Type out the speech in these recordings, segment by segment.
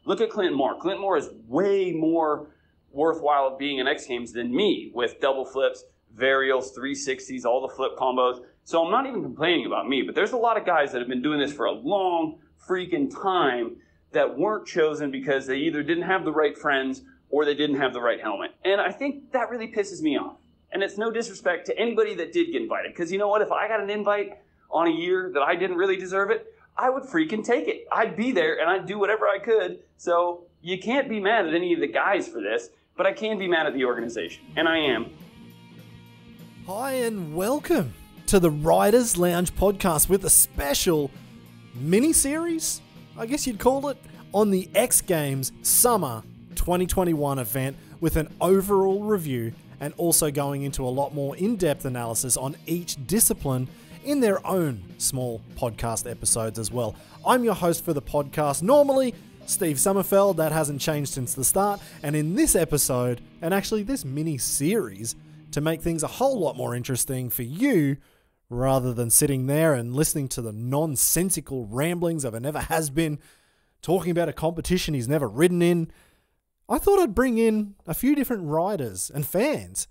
Look at Clinton Moore. Clinton Moore is way more worthwhile at being an X Games than me with double flips, varials, 360s, all the flip combos. So I'm not even complaining about me, but there's a lot of guys that have been doing this for a long freaking time that weren't chosen because they either didn't have the right friends or they didn't have the right helmet. And I think that really pisses me off. And it's no disrespect to anybody that did get invited. Because you know what? If I got an invite on a year that I didn't really deserve it, I would freaking take it. I'd be there and I'd do whatever I could. So you can't be mad at any of the guys for this, but I can be mad at the organization. And I am. Hi and welcome to the Riders Lounge podcast with a special mini-series, I guess you'd call it, on the X Games Summer 2021 event with an overall review and also going into a lot more in-depth analysis on each discipline in their own small podcast episodes as well. I'm your host for the podcast, normally Steve Sommerfeld. That hasn't changed since the start. And in this episode, and actually this mini-series, to make things a whole lot more interesting for you, rather than sitting there and listening to the nonsensical ramblings of a never-has-been talking about a competition he's never ridden in, I thought I'd bring in a few different riders and fans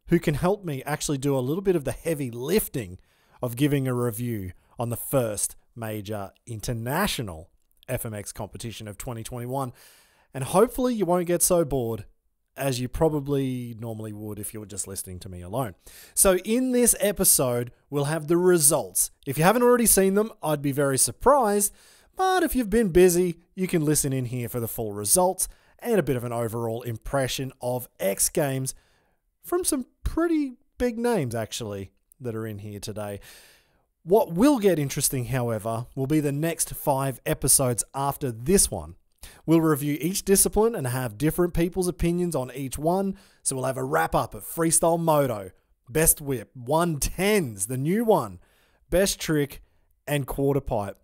who can help me actually do a little bit of the heavy lifting of giving a review on the first major international FMX competition of 2021. And hopefully you won't get so bored as you probably normally would if you were just listening to me alone. So in this episode, we'll have the results. If you haven't already seen them, I'd be very surprised. But if you've been busy, you can listen in here for the full results and a bit of an overall impression of X Games from some pretty big names, actually, that are in here today. What will get interesting, however, will be the next 5 episodes after this one. We'll review each discipline and have different people's opinions on each one. So we'll have a wrap-up of Freestyle Moto, Best Whip, 110s, the new one, Best Trick, and Quarter Pipe.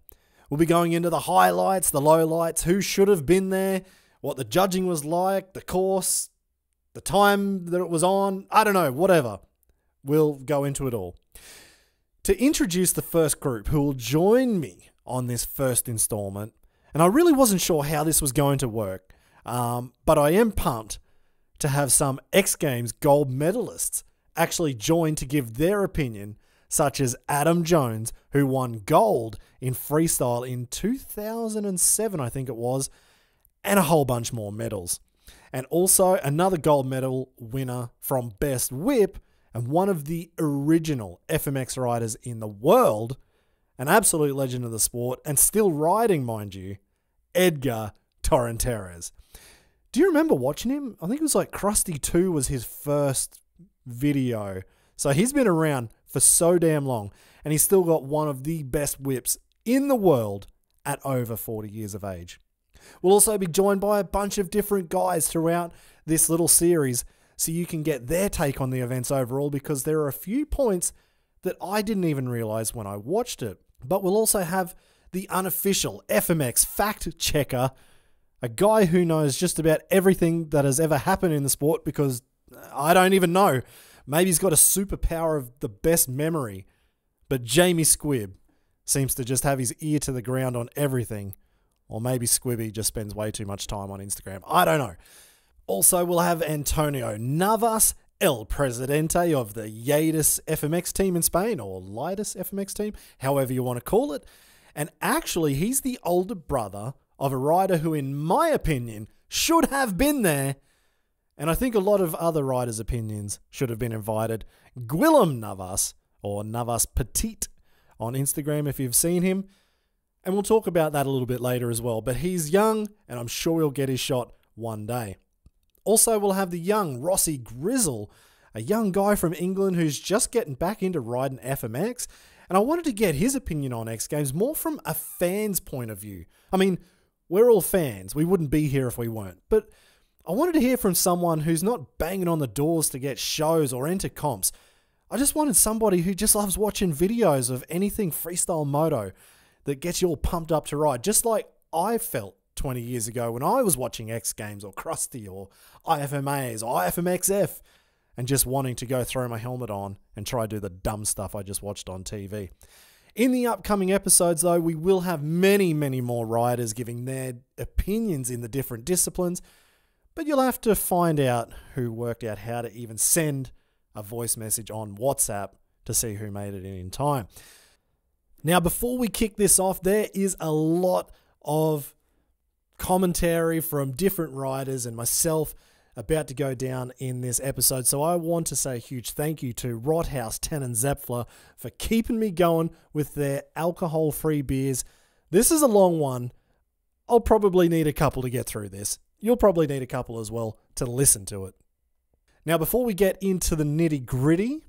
We'll be going into the highlights, the lowlights, who should have been there, what the judging was like, the course, the time that it was on, I don't know, whatever. We'll go into it all. To introduce the first group who will join me on this first installment, and I really wasn't sure how this was going to work, but I am pumped to have some X Games gold medalists actually join to give their opinion, such as Adam Jones, who won gold in freestyle in 2007, I think it was, and a whole bunch more medals. And also another gold medal winner from Best Whip and one of the original FMX riders in the world, an absolute legend of the sport and still riding, mind you, Edgar Torrenteras. Do you remember watching him? I think it was like Krusty 2 was his first video. So he's been around for so damn long and he's still got one of the best whips in the world at over 40 years of age. We'll also be joined by a bunch of different guys throughout this little series so you can get their take on the events overall, because there are a few points that I didn't even realize when I watched it. But we'll also have the unofficial FMX fact checker, a guy who knows just about everything that has ever happened in the sport, because I don't even know. Maybe he's got a superpower of the best memory, but Jamie Squibb seems to just have his ear to the ground on everything. Or maybe Squibby just spends way too much time on Instagram. I don't know. Also, we'll have Antonio Navas, El Presidente of the hiatus FMX team in Spain, or hiatus FMX team, however you want to call it. And actually, he's the older brother of a rider who, in my opinion, should have been there. And I think a lot of other riders' opinions should have been invited. Guillem Navas, or Navas Petit, on Instagram if you've seen him. And we'll talk about that a little bit later as well. But he's young, and I'm sure he'll get his shot one day. Also, we'll have the young Rossi Grizzle, a young guy from England who's just getting back into riding FMX. And I wanted to get his opinion on X Games more from a fan's point of view. I mean, we're all fans. We wouldn't be here if we weren't. But I wanted to hear from someone who's not banging on the doors to get shows or enter comps. I just wanted somebody who just loves watching videos of anything freestyle moto that gets you all pumped up to ride, just like I felt 20 years ago when I was watching X Games or Krusty or IFMAs or IFMXF and just wanting to go throw my helmet on and try to do the dumb stuff I just watched on TV. In the upcoming episodes, though, we will have many, many more riders giving their opinions in the different disciplines, but you'll have to find out who worked out how to even send a voice message on WhatsApp to see who made it in time. Now, before we kick this off, there is a lot of commentary from different riders and myself about to go down in this episode. So I want to say a huge thank you to Rothaus, Ten and Zepfler for keeping me going with their alcohol-free beers. This is a long one. I'll probably need a couple to get through this. You'll probably need a couple as well to listen to it. Now, before we get into the nitty-gritty,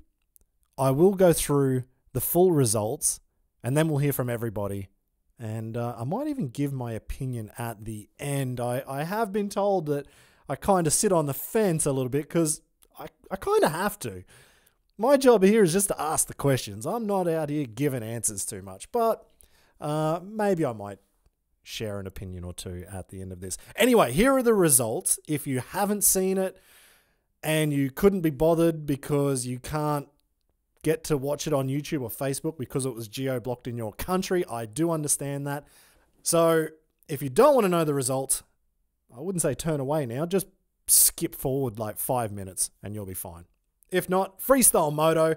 I will go through the full results and then we'll hear from everybody. And I might even give my opinion at the end. I have been told that I kind of sit on the fence a little bit because I kind of have to. My job here is just to ask the questions. I'm not out here giving answers too much, but maybe I might share an opinion or two at the end of this. Anyway, here are the results. If you haven't seen it and you couldn't be bothered because you can't get to watch it on YouTube or Facebook because it was geo-blocked in your country, I do understand that. So if you don't want to know the results, I wouldn't say turn away now, just skip forward like 5 minutes and you'll be fine. If not, Freestyle Moto,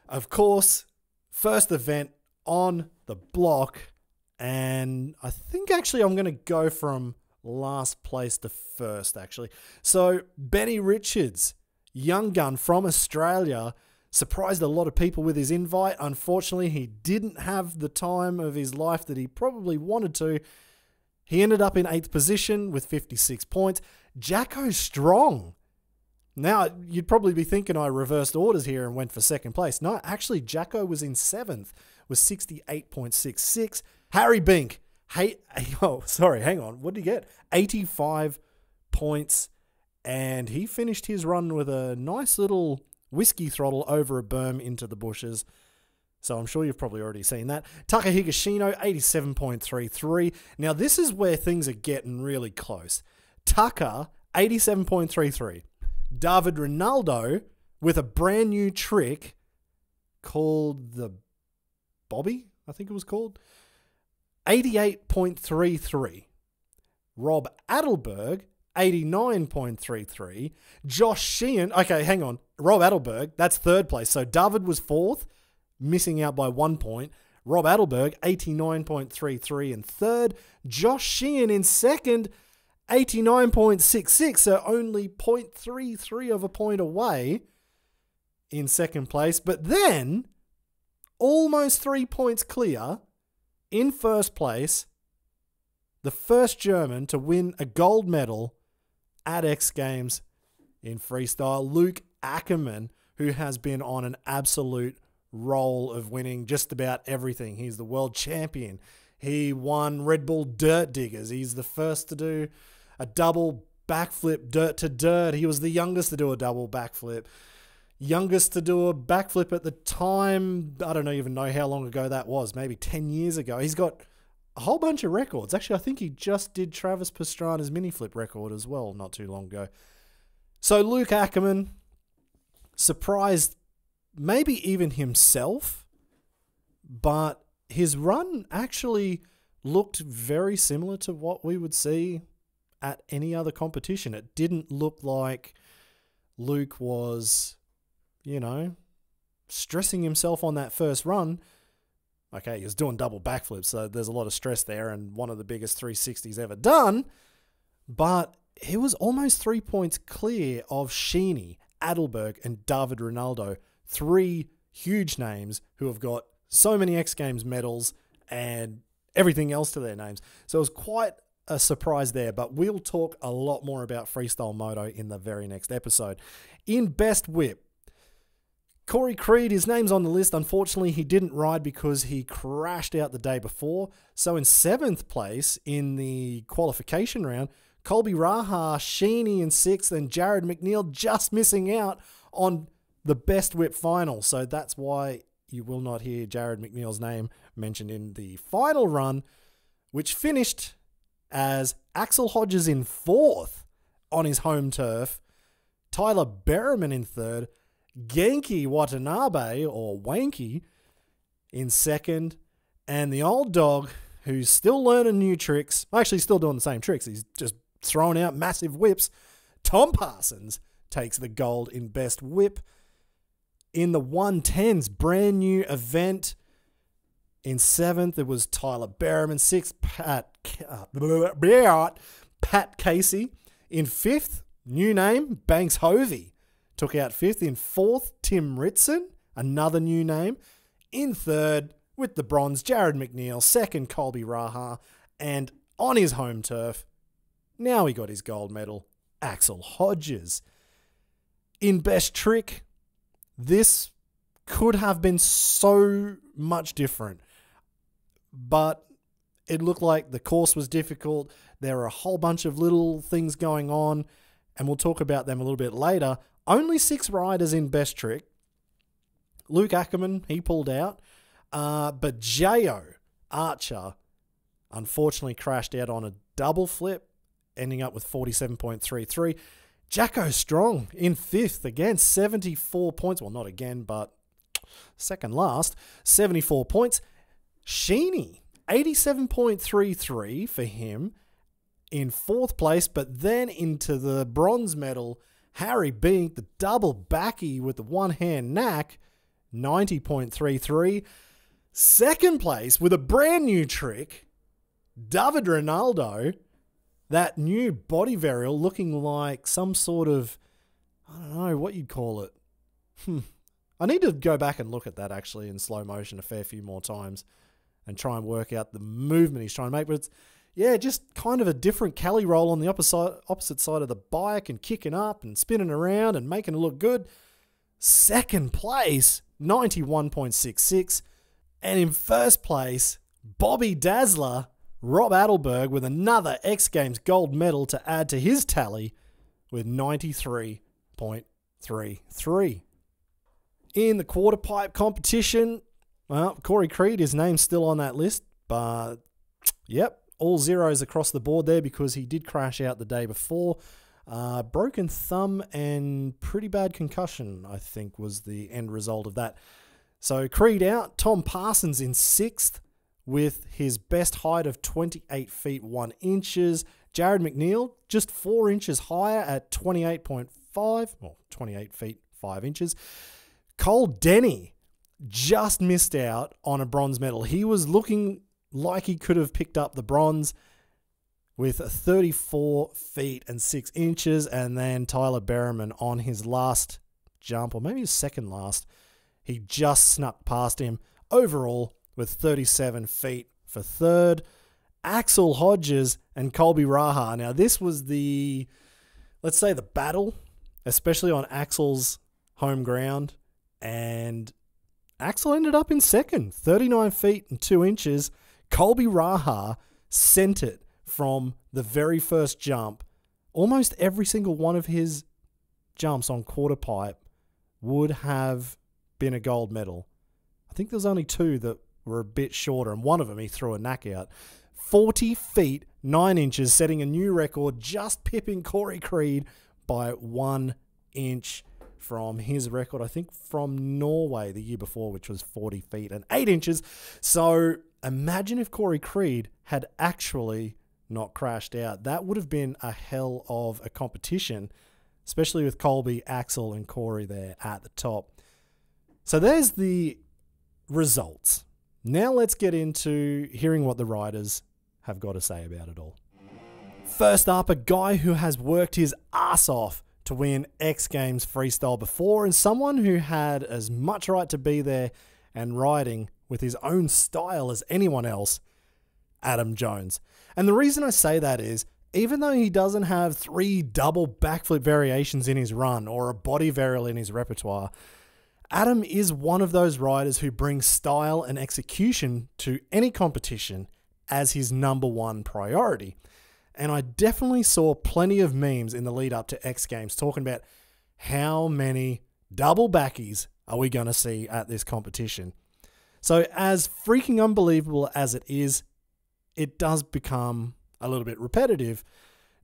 of course, first event on the block. And I think actually I'm going to go from last place to first, actually. So Benny Richards, young gun from Australia, surprised a lot of people with his invite. Unfortunately, he didn't have the time of his life that he probably wanted to. He ended up in 8th position with 56 points. Jacko Strong. Now, you'd probably be thinking I reversed orders here and went for second place. No, actually, Jacko was in 7th with 68.66. Harry Bink. Hang on. What did he get? 85 points. And he finished his run with a nice little whiskey throttle over a berm into the bushes. So I'm sure you've probably already seen that. Taka Higashino, 87.33. Now, this is where things are getting really close. Taka, 87.33. David Ronaldo, with a brand new trick called the Bobby, I think it was called, 88.33. Rob Adelberg, 89.33. Josh Sheehan, okay, hang on. Rob Adelberg, that's third place. So David was fourth, missing out by 1 point. Rob Adelberg, 89.33 in third. Josh Sheehan in second, 89.66, so only 0.33 of a point away in second place. But then, almost 3 points clear, in first place, the first German to win a gold medal at X Games in freestyle, Luke Ackerman, who has been on an absolute roll of winning just about everything. He's the world champion. He won Red Bull Dirt Diggers. He's the first to do a double backflip dirt to dirt. He was the youngest to do a double backflip. Youngest to do a backflip at the time. I don't even know how long ago that was. Maybe 10 years ago. He's got a whole bunch of records. Actually, I think he just did Travis Pastrana's mini flip record as well not too long ago. So Luke Ackerman surprised maybe even himself, but his run actually looked very similar to what we would see at any other competition. It didn't look like Luke was, stressing himself on that first run. Okay, he was doing double backflips, so there's a lot of stress there and one of the biggest 360s ever done, but he was almost 3 points clear of Sheeny, Adelberg, and David Ronaldo, three huge names who have got so many X Games medals and everything else to their names. So it was quite a surprise there, but we'll talk a lot more about Freestyle Moto in the very next episode. In Best Whip, Corey Creed, his name's on the list. Unfortunately, he didn't ride because he crashed out the day before. So in 7th place in the qualification round, Colby Raha, Sheeny in 6th, and Jared McNeil just missing out on the Best Whip final. So that's why you will not hear Jared McNeil's name mentioned in the final run, which finished as Axel Hodges in 4th on his home turf, Tyler Berriman in 3rd, Genki Watanabe, or Wanky, in 2nd, And the old dog, who's still learning new tricks, actually still doing the same tricks, he's just throwing out massive whips, Tom Parsons takes the gold in best whip. In the 110s, brand new event. In 7th, it was Tyler Berriman. 6th, Pat Casey. In 5th, new name, Banks Hovey. Took out 5th. In 4th, Tim Ritson, another new name. In 3rd, with the bronze, Jared McNeil. 2nd, Colby Raha. And on his home turf, now he got his gold medal, Axel Hodges. In best trick, this could have been so much different, but it looked like the course was difficult. There were a whole bunch of little things going on, and we'll talk about them a little bit later. Only 6 riders in best trick. Luke Ackerman, he pulled out, but J.O. Archer unfortunately crashed out on a double flip, ending up with 47.33. Jacko Strong in 5th, again, 74 points. Well, not again, but second last, 74 points. Sheeny, 87.33 for him in 4th place, but then into the bronze medal, Harry Bink, the double backy with the one-hand knack, 90.33. 2nd place with a brand new trick, David Ronaldo, that new body varial looking like some sort of, I don't know what you'd call it. I need to go back and look at that actually in slow motion a fair few more times and try and work out the movement he's trying to make. But it's, yeah, just kind of a different Cali roll on the opposite side of the bike and kicking up and spinning around and making it look good. 2nd place, 91.66. And in 1st place, Bobby Dazzler, Rob Adelberg, with another X Games gold medal to add to his tally with 93.33. In the quarter pipe competition, well, Corey Creed, his name's still on that list, but yep, all zeros across the board there because he did crash out the day before. Broken thumb and pretty bad concussion, I think, was the end result of that. So Creed out, Tom Parsons in 6th with his best height of 28 feet 1 inches. Jared McNeil just 4 inches higher at 28.5, or 28 feet 5 inches. Cole Denny just missed out on a bronze medal. He was looking like he could have picked up the bronze with 34 feet and 6 inches. And then Tyler Berriman on his last jump, or maybe his second last, he just snuck past him overall with 37 feet for 3rd. Axel Hodges and Colby Raha. Now, this was the, let's say, the battle, especially on Axel's home ground. And Axel ended up in 2nd, 39 feet and 2 inches. Colby Raha sent it from the very first jump. Almost every single one of his jumps on quarter pipe would have been a gold medal. I think there's only 2 that were a bit shorter, and one of them he threw a knack out. 40 feet 9 inches, setting a new record, just pipping Corey Creed by 1 inch from his record, I think from Norway the year before, which was 40 feet and 8 inches. So imagine if Corey Creed had actually not crashed out. That would have been a hell of a competition, especially with Colby, Axel, and Corey there at the top. So there's the results. Now let's get into hearing what the riders have got to say about it all. First up, a guy who has worked his ass off to win X Games freestyle before, and someone who had as much right to be there and riding with his own style as anyone else, Adam Jones. And the reason I say that is, even though he doesn't have 3 double backflip variations in his run or a body varial in his repertoire, Adam is one of those riders who brings style and execution to any competition as his #1 priority. And I definitely saw plenty of memes in the lead up to X Games talking about how many double backies are we going to see at this competition. So as freaking unbelievable as it is, it does become a little bit repetitive.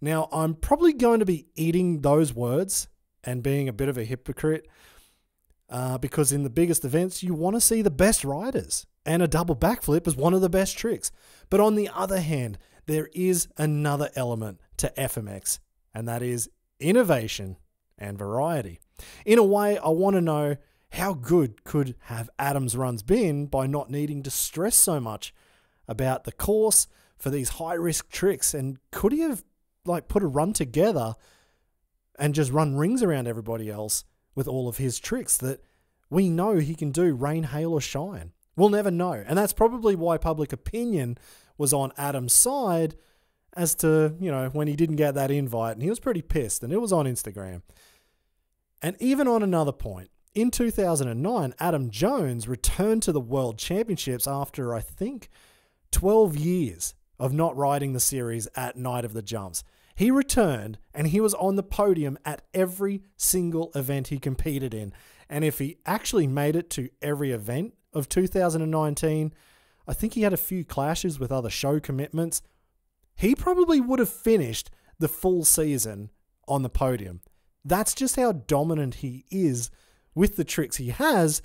Now, I'm probably going to be eating those words and being a bit of a hypocrite because in the biggest events, you want to see the best riders. And a double backflip is one of the best tricks. But on the other hand, there is another element to FMX, and that is innovation and variety. In a way, I want to know how good could have Adam's runs been by not needing to stress so much about the course for these high-risk tricks, and could he have put a run together and just run rings around everybody else with all of his tricks that we know he can do, rain, hail, or shine? We'll never know. And that's probably why public opinion was on Adam's side as to, when he didn't get that invite. And he was pretty pissed, and it was on Instagram. And even on another point, in 2009, Adam Jones returned to the World Championships after, I think, 12 years of not riding the series at Night of the Jumps. He returned, and he was on the podium at every single event he competed in. And if he actually made it to every event of 2019, I think he had a few clashes with other show commitments. He probably would have finished the full season on the podium. That's just how dominant he is with the tricks he has,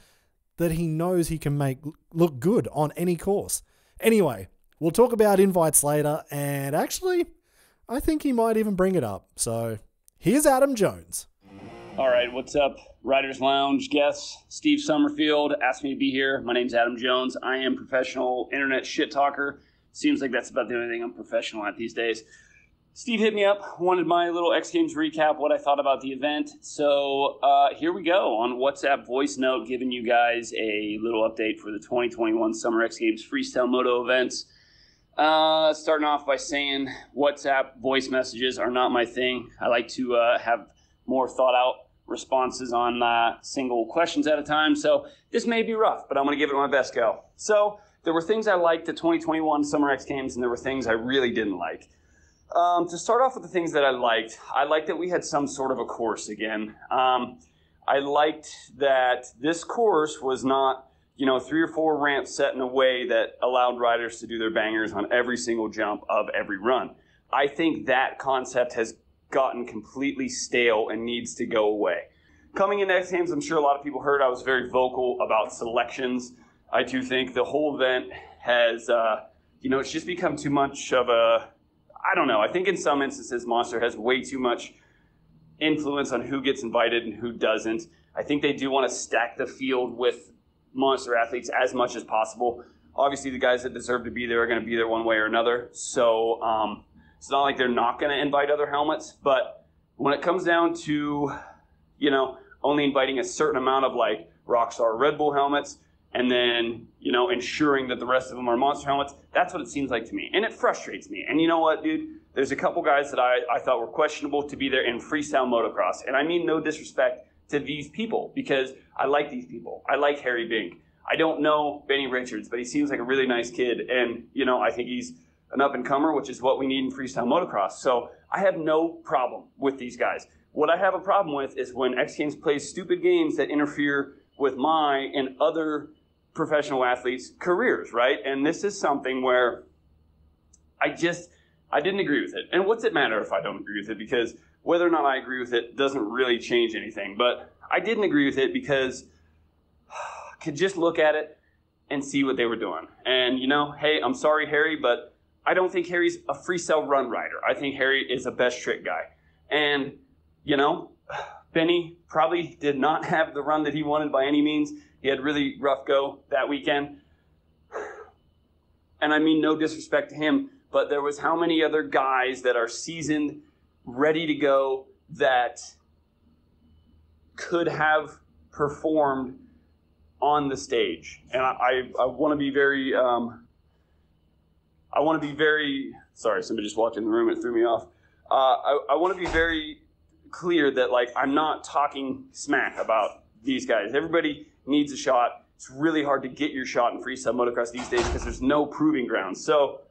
that he knows he can make look good on any course. Anyway, we'll talk about invites later, and actually, I think he might even bring it up. So here's Adam Jones. All right, what's up, Riders Lounge guests? Steve Summerfield asked me to be here. My name's Adam Jones. I am professional internet shit talker. Seems like that's about the only thing I'm professional at these days. Steve hit me up, wanted my little X Games recap, what I thought about the event. So here we go on WhatsApp voice note, giving you guys a little update for the 2021 Summer X Games Freestyle Moto events. Starting off by saying WhatsApp voice messages are not my thing. I like to have more thought out responses on single questions at a time. So this may be rough, but I'm going to give it my best go. So there were things I liked at 2021 Summer X Games, and there were things I really didn't like. To start off with the things that I liked that we had some sort of a course again. I liked that this course was not, 3 or 4 ramps set in a way that allowed riders to do their bangers on every single jump of every run. I think that concept has gotten completely stale and needs to go away. Coming into X Games, I'm sure a lot of people heard I was very vocal about selections. I do think the whole event has, it's just become too much of I don't know. I think in some instances, Monster has way too much influence on who gets invited and who doesn't. I think they do want to stack the field with Monster athletes as much as possible. Obviously, the guys that deserve to be there are going to be there one way or another. So it's not like they're not going to invite other helmets. But when it comes down to, only inviting a certain amount of Rockstar Red Bull helmets, and then, ensuring that the rest of them are Monster helmets, that's what it seems like to me. And it frustrates me. And you know what, dude? There's a couple guys that I thought were questionable to be there in freestyle motocross. And I mean no disrespect to these people, because I like these people. I like Harry Bink. I don't know Benny Richards, but he seems like a really nice kid. And, I think he's an up-and-comer, which is what we need in freestyle motocross. So I have no problem with these guys. What I have a problem with is when X Games plays stupid games that interfere with my and other professional athletes' careers, right? And this is something where I didn't agree with it. And what's it matter if I don't agree with it? Because whether or not I agree with it doesn't really change anything. But I didn't agree with it because I could just look at it and see what they were doing. And, hey, I'm sorry, Harry, but I don't think Harry's a freestyle run rider. I think Harry is a best trick guy. And, Benny probably did not have the run that he wanted by any means. He had really rough go that weekend. And I mean no disrespect to him, but there was how many other guys that are seasoned, ready to go, that could have performed on the stage. And I want to be very, sorry, somebody just walked in the room and it threw me off. I want to be very clear that I'm not talking smack about these guys. Everybody needs a shot. It's really hard to get your shot in freestyle motocross these days because there's no proving ground. So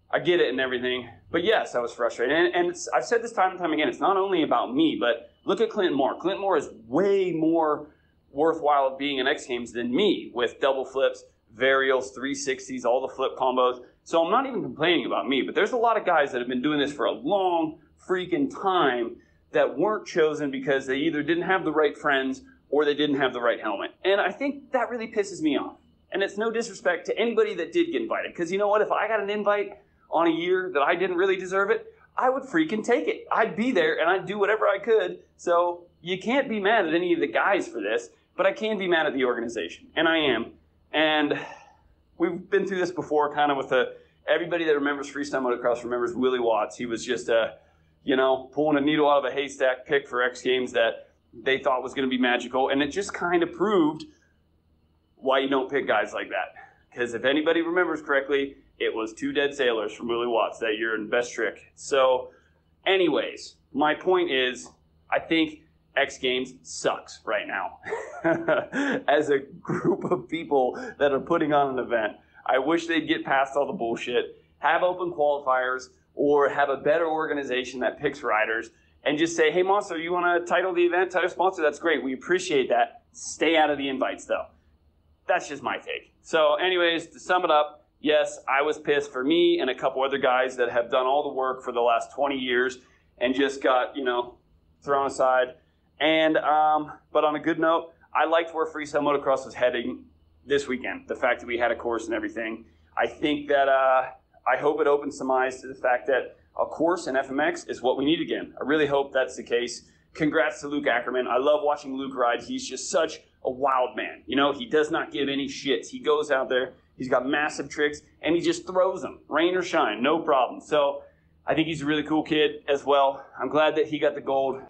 I get it and everything. But yes, I was frustrated. And I've said this time and time again, it's not only about me, but look at Clinton Moore. Clinton Moore is way more worthwhile of being in X Games than me, with double flips, varials, 360s, all the flip combos. So I'm not even complaining about me, but there's a lot of guys that have been doing this for a long freaking time that weren't chosen because they either didn't have the right friends or they didn't have the right helmet. And I think that really pisses me off. And it's no disrespect to anybody that did get invited. Because you know what? If I got an invite on a year that I didn't really deserve it, I would freaking take it. I'd be there and I'd do whatever I could. So you can't be mad at any of the guys for this, but I can be mad at the organization. And I am. And we've been through this before, kind of with everybody that remembers freestyle motocross remembers Willie Watts. He was just pulling a needle out of a haystack pick for X Games that they thought was going to be magical. And it just kind of proved why you don't pick guys like that. Because if anybody remembers correctly, it was 2 dead sailors from Willie Watts that year in Best Trick. So anyways, my point is, I think X Games sucks right now. As a group of people that are putting on an event, I wish they'd get past all the bullshit, have open qualifiers, or have a better organization that picks riders, and just say, hey, Monster, you want to title the event, title sponsor? That's great. We appreciate that. Stay out of the invites, though. That's just my take. So anyways, to sum it up, yes, I was pissed for me and a couple other guys that have done all the work for the last 20 years and just got, thrown aside. And but on a good note, I liked where freestyle motocross was heading this weekend. The fact that we had a course and everything. I think that I hope it opens some eyes to the fact that a course in FMX is what we need again. I really hope that's the case. Congrats to Luke Ackerman. I love watching Luke ride. He's just such a wild man. He does not give any shits. He goes out there, he's got massive tricks, and he just throws them, rain or shine, no problem. So I think he's a really cool kid as well. I'm glad that he got the gold.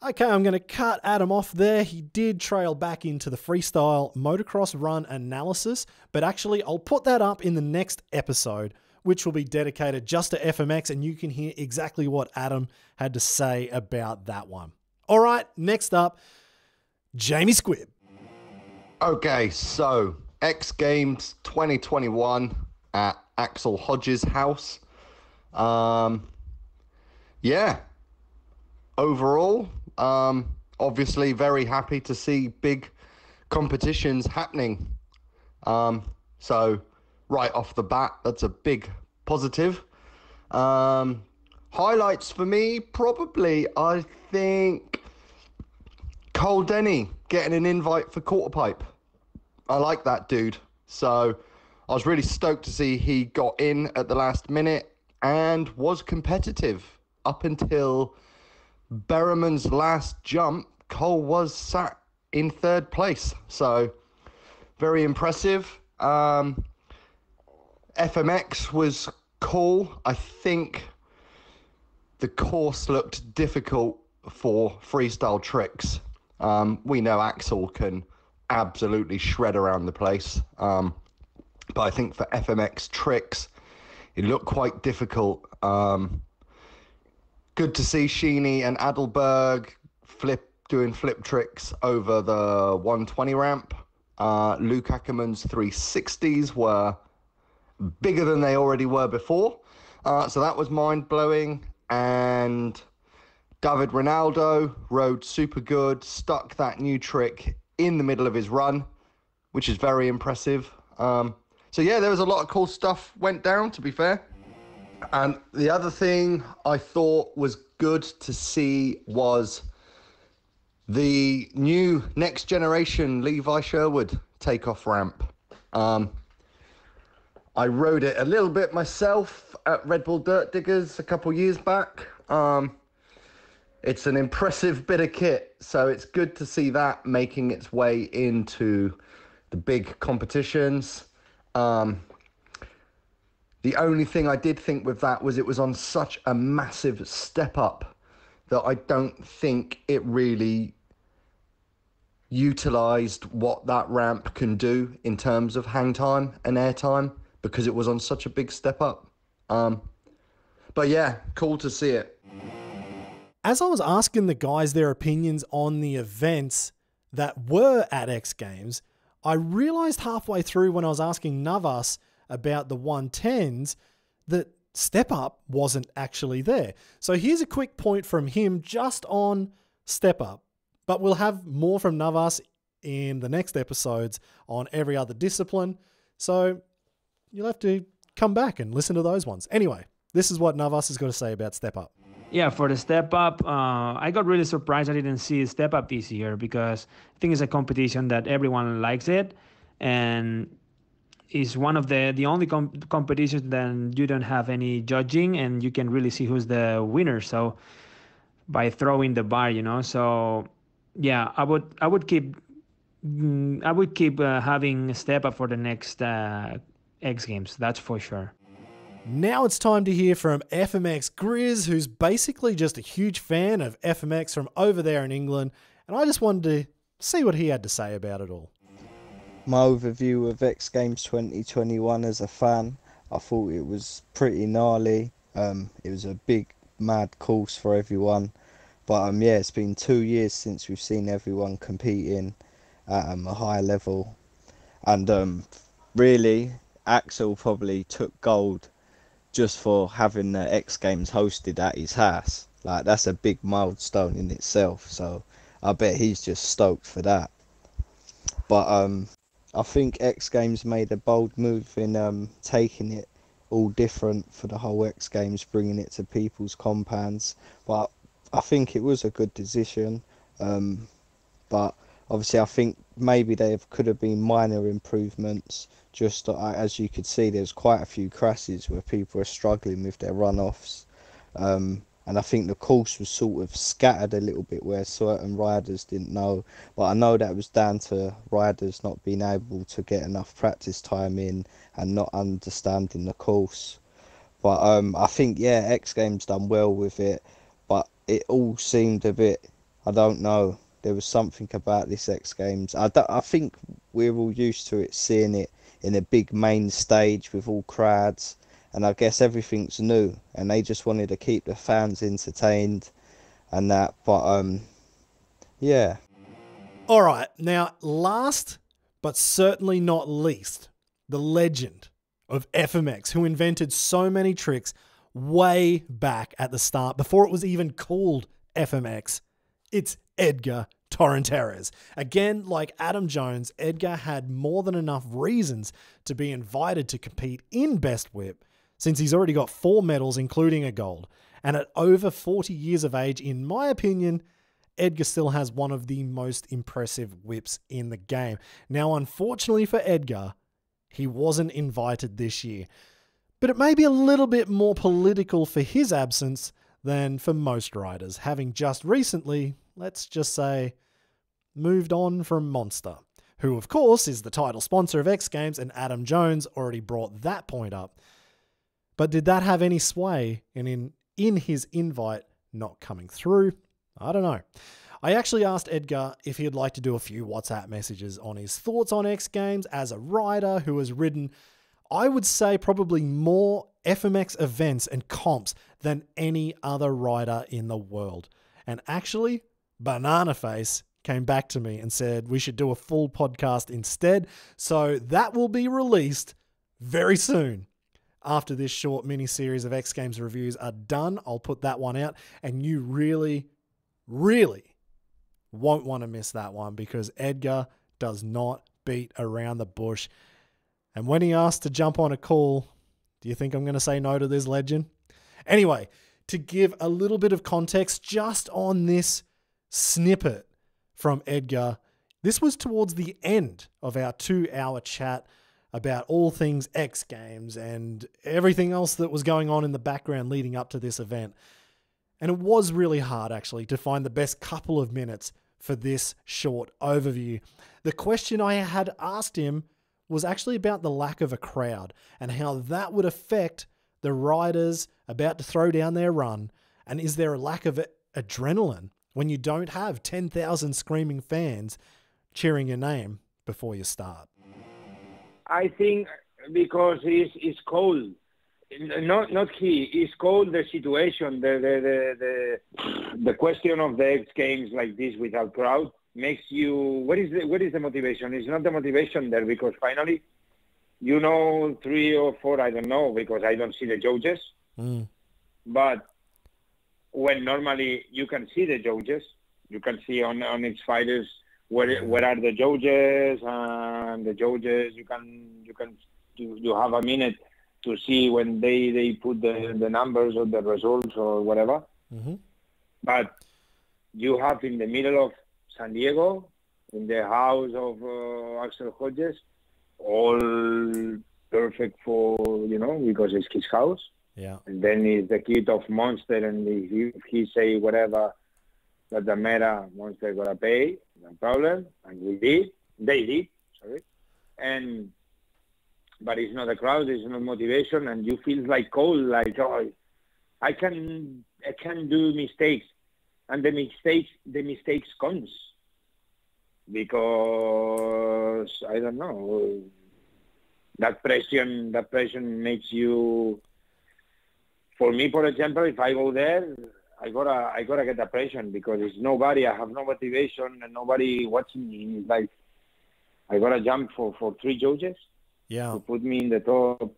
Okay, I'm going to cut Adam off there. He did trail back into the freestyle motocross run analysis, but actually I'll put that up in the next episode, which will be dedicated just to FMX, and you can hear exactly what Adam had to say about that one. All right, next up, Jamie Squibb. Okay, so X Games 2021 at Axel Hodges' house. Overall, obviously very happy to see big competitions happening. So right off the bat, that's a big positive. Highlights for me, probably, I think, Cole Denny getting an invite for quarter pipe. I like that dude. So I was really stoked to see he got in at the last minute and was competitive up until Berriman's last jump. Cole was sat in 3rd place. So very impressive. FMX was cool. I think the course looked difficult for freestyle tricks. We know Axel can absolutely shred around the place. But I think for FMX tricks, it looked quite difficult. Good to see Sheeny and Adelberg doing flip tricks over the 120 ramp. Luke Ackerman's 360s were bigger than they already were before. So that was mind-blowing. And David Ronaldo rode super good, stuck that new trick in the middle of his run, which is very impressive. So yeah, there was a lot of cool stuff went down, to be fair. And the other thing I thought was good to see was the new next generation Levi Sherwood takeoff ramp. I rode it a little bit myself at Red Bull Dirt Diggers a couple years back. It's an impressive bit of kit, so it's good to see that making its way into the big competitions. The only thing I did think with that was it was on such a massive step up that I don't think it really utilized what that ramp can do in terms of hang time and air time, because it was on such a big step up. But yeah, cool to see it. As I was asking the guys their opinions on the events that were at X Games, I realized halfway through when I was asking Navas about the 110s that step up wasn't actually there. So here's a quick point from him just on step up, but we'll have more from Navas in the next episodes on every other discipline. So you'll have to come back and listen to those ones. Anyway, this is what Navas has got to say about step up. Yeah, for the step up, I got really surprised I didn't see step up this year, because I think it's a competition that everyone likes it. and it's one of the only competitions that you don't have any judging, and you can really see who's the winner. So by throwing the bar, So yeah, I would keep having a step up for the next X Games. That's for sure. Now it's time to hear from FMX Grizz, who's basically just a huge fan of FMX from over there in England, and I just wanted to see what he had to say about it all. My overview of X Games 2021 as a fan, I thought it was pretty gnarly. It was a big, mad course for everyone. But yeah, it's been 2 years since we've seen everyone competing at a high level. And really, Axel probably took gold just for having the X Games hosted at his house. Like, that's a big milestone in itself. So I bet he's just stoked for that. But I think X Games made a bold move in taking it all different for the whole X Games, bringing it to people's compounds. But I think it was a good decision. But obviously I think maybe there could have been minor improvements. Just as you could see, there's quite a few crashes where people are struggling with their runoffs. And I think the course was sort of scattered a little bit where certain riders didn't know. But I know that was down to riders not being able to get enough practice time in and not understanding the course. But I think, yeah, X Games done well with it. But it all seemed a bit, I don't know, there was something about this X Games. I think we're all used to it, seeing it in a big main stage with all crowds. And I guess everything's new, and they just wanted to keep the fans entertained and that. But yeah. All right, now last but certainly not least, the legend of FMX, who invented so many tricks way back at the start, before it was even called FMX. It's Edgar Torrenteres. Again, like Adam Jones, Edgar had more than enough reasons to be invited to compete in Best Whip, since he's already got 4 medals, including a gold. And at over 40 years of age, in my opinion, Edgar still has one of the most impressive whips in the game. Now, unfortunately for Edgar, he wasn't invited this year. But it may be a little bit more political for his absence than for most riders, having just recently, let's just say, moved on from Monster, who of course is the title sponsor of X Games, and Adam Jones already brought that point up. But did that have any sway in his invite not coming through? I don't know. I actually asked Edgar if he'd like to do a few WhatsApp messages on his thoughts on X Games as a rider who has ridden, I would say, probably more FMX events and comps than any other rider in the world. And actually, Banana Face came back to me and said we should do a full podcast instead. So that will be released very soon. After this short mini-series of X Games reviews are done, I'll put that one out, and you really, really won't want to miss that one, because Edgar does not beat around the bush. And when he asked to jump on a call, do you think I'm going to say no to this legend? Anyway, to give a little bit of context just on this snippet from Edgar, this was towards the end of our 2-hour chat about all things X Games and everything else that was going on in the background leading up to this event. And it was really hard, actually, to find the best couple of minutes for this short overview. The question I had asked him was actually about the lack of a crowd and how that would affect the riders about to throw down their run. And is there a lack of adrenaline when you don't have 10,000 screaming fans cheering your name before you start? I think because it's cold. Not he. It's cold. The situation, the question of the X Games like this without crowd makes you. What is the motivation? It's not the motivation there, because finally, 3 or 4. I don't know, because I don't see the judges. But when normally you can see the judges, you can see on its fighters. Where are the judges, and the judges you have a minute to see when they put the numbers or the results or whatever. But you have in the middle of San Diego, in the house of Axel Hodges, all perfect for, because it's his house. Yeah. And then he's the kid of Monster, and he say whatever that the matter, Monster gonna pay, no problem. And they did, sorry. But it's not a crowd, it's not motivation, and you feel like cold, like, oh, I can do mistakes, and the mistakes comes because I don't know, that pressure makes you. For me, for example, if I go there, I gotta get the pressure because it's nobody. I have no motivation and nobody watching me. It's like I gotta jump for 3 judges. Yeah. To put me in the top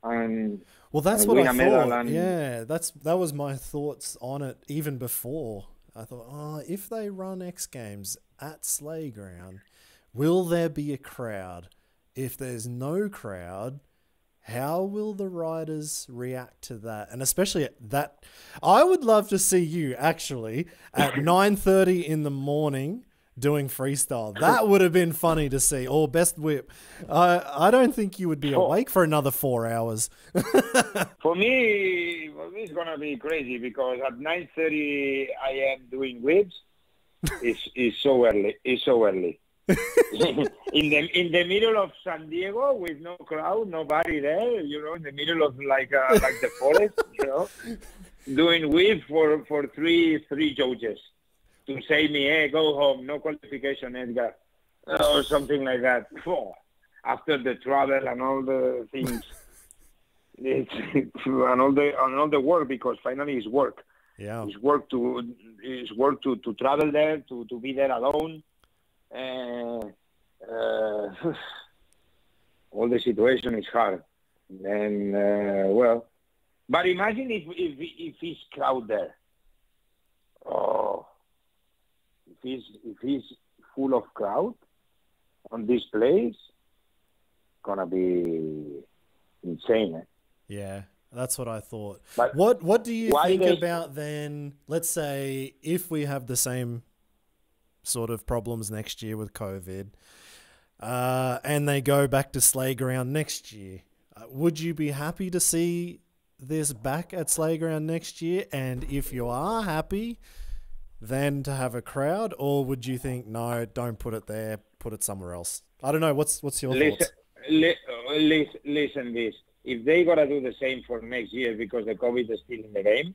and that's and what win I a medal thought. and Yeah, that was my thoughts on it even before. I thought, if they run X Games at Sleigh Ground, will there be a crowd? If there's no crowd, how will the riders react to that? And especially at that, I would love to see you actually at 9:30 in the morning doing freestyle. That would have been funny to see. Or best whip. I don't think you would be awake for another 4 hours. For me, it's gonna be crazy because at 9:30 I am doing whips. It's so early. It's so early. in the middle of San Diego with no crowd, nobody there. In the middle of like the forest. Doing whip for three judges. To say me, hey, go home, no qualification, Edgar, or something like that. After the travel and all the things, and all the work, because finally it's work. Yeah, it's work to travel there, to be there alone. All the situation is hard, and but imagine if it's crowd there. Oh. If he's full of crowd on this place, gonna be insane. Eh? Yeah, that's what I thought. But what do you think about then? Let's say if we have the same sort of problems next year with COVID, and they go back to Sleigh Ground next year, would you be happy to see this back at Sleigh Ground next year? And if you are happy, then to have a crowd, or would you think, no, don't put it there, put it somewhere else? I don't know. What's your thoughts? Listen this. If they gotta do the same for next year because the COVID is still in the game,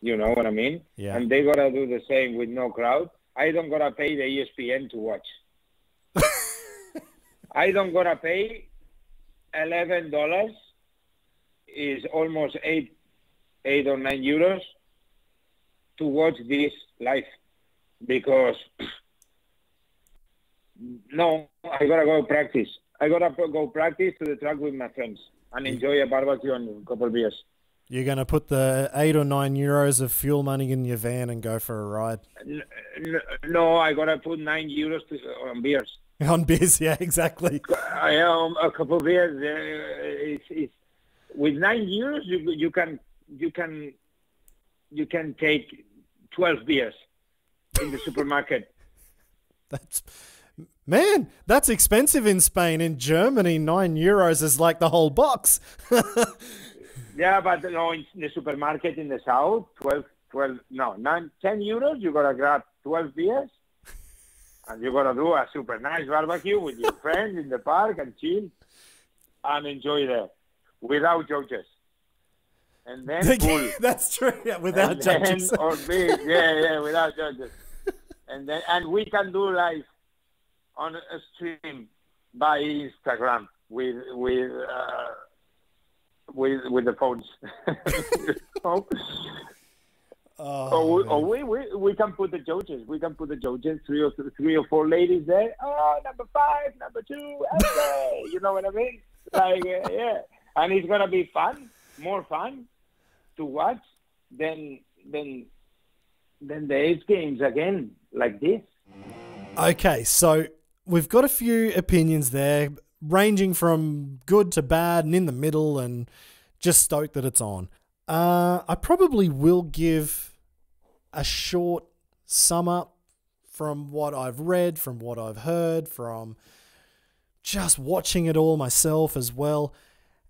you know what I mean? Yeah. And they gotta do the same with no crowd, I don't gotta pay the ESPN to watch. I don't gotta pay $11. Is almost eight or 9 euros to watch this live, because no, I gotta go practice. I gotta go practice to the track with my friends and enjoy a barbecue and a couple of beers. You're gonna put the 8 or 9 euros of fuel money in your van and go for a ride? No, I gotta put 9 euros on beers. On beers, yeah, exactly. I am a couple of beers. With 9 euros, you can take 12 beers in the supermarket. That's expensive in Spain. In Germany, 9 euros is like the whole box. Yeah, but in the supermarket in the south, 10 euros, you gotta grab 12 beers, and you gotta do a super nice barbecue with your friends in the park and chill and enjoy there without judges. And then pool. That's true. Yeah, without judges. Without judges. And we can do live on a stream by Instagram with the phones. We can put the judges. We can put the judges. Three or four ladies there. Oh, number 5, number 2. Okay. You know what I mean? Like yeah, and it's gonna be fun, more fun to watch than the X Games again like this. Okay, so we've got a few opinions there, ranging from good to bad and in the middle, and just stoked that it's on. I probably will give a short sum up from what I've read, from what I've heard, from just watching it all myself as well.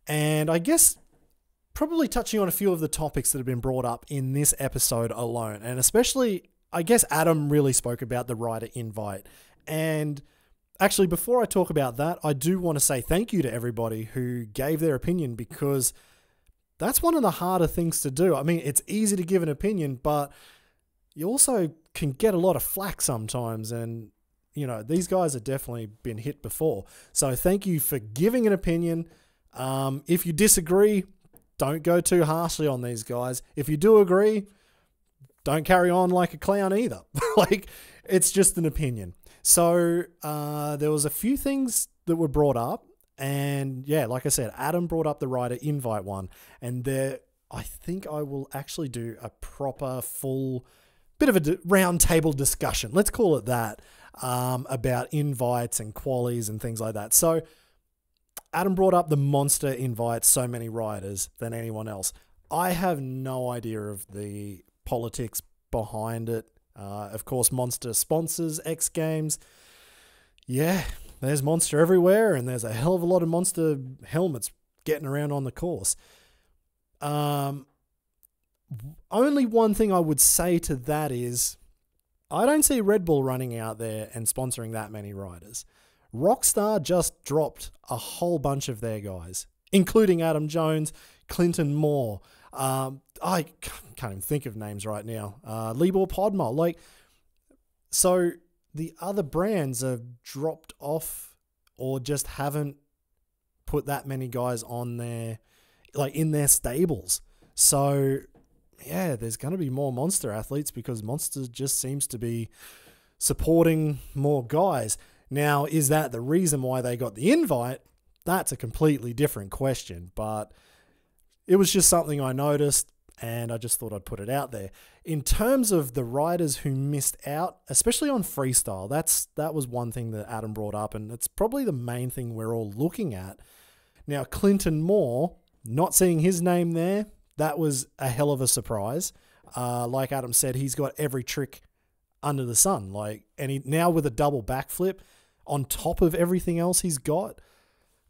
And I guess probably touching on a few of the topics that have been brought up in this episode alone. And especially, I guess Adam really spoke about the rider invite. And actually, before I talk about that, I do want to say thank you to everybody who gave their opinion, because that's one of the harder things to do. I mean, it's easy to give an opinion, but you also can get a lot of flack sometimes. And, you know, these guys have definitely been hit before. So thank you for giving an opinion. If you disagree, don't go too harshly on these guys. If you do agree, don't carry on like a clown either. Like, it's just an opinion. So there was a few things that were brought up. And yeah, like I said, Adam brought up the rider invite one. And there, I think I will actually do a proper full bit of a round table discussion, let's call it that, about invites and qualies and things like that. So Adam brought up the monster invites so many riders than anyone else. I have no idea of the politics behind it. Of course, Monster sponsors X Games. Yeah, there's Monster everywhere, and there's a hell of a lot of Monster helmets getting around on the course. Only one thing I would say to that is I don't see Red Bull running out there and sponsoring that many riders. Rockstar just dropped a whole bunch of their guys, including Adam Jones, Clinton Moore. I can't even think of names right now. Libor Podmol. Like, so the other brands have dropped off or just haven't put that many guys on their, like, in their stables. So yeah, there's going to be more Monster athletes because Monster just seems to be supporting more guys. Now, is that the reason why they got the invite? That's a completely different question, but it was just something I noticed and I just thought I'd put it out there. In terms of the riders who missed out, especially on freestyle, that was one thing that Adam brought up, and it's probably the main thing we're all looking at. Now, Clinton Moore, not seeing his name there, that was a hell of a surprise. Like Adam said, he's got every trick under the sun. Like, and he now with a double backflip on top of everything else he's got,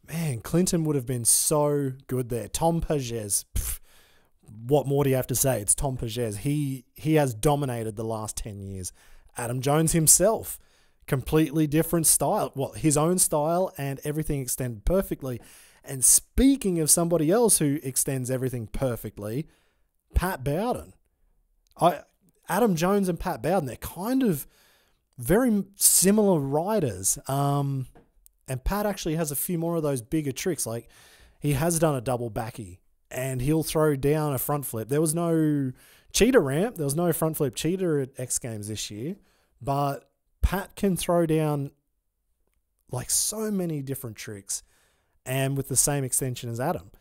man, Clinton would have been so good there. Tom Pages, what more do you have to say? It's Tom Pages. He has dominated the last 10 years. Adam Jones himself, completely different style. Well, his own style, and everything extended perfectly. And speaking of somebody else who extends everything perfectly, Pat Bowden. Adam Jones and Pat Bowden, they're kind of very similar riders. And Pat actually has a few more of those bigger tricks. Like, he has done a double backy and he'll throw down a front flip. There was no cheetah ramp. There was no front flip cheetah at X Games this year. But Pat can throw down like so many different tricks, and with the same extension as Adam.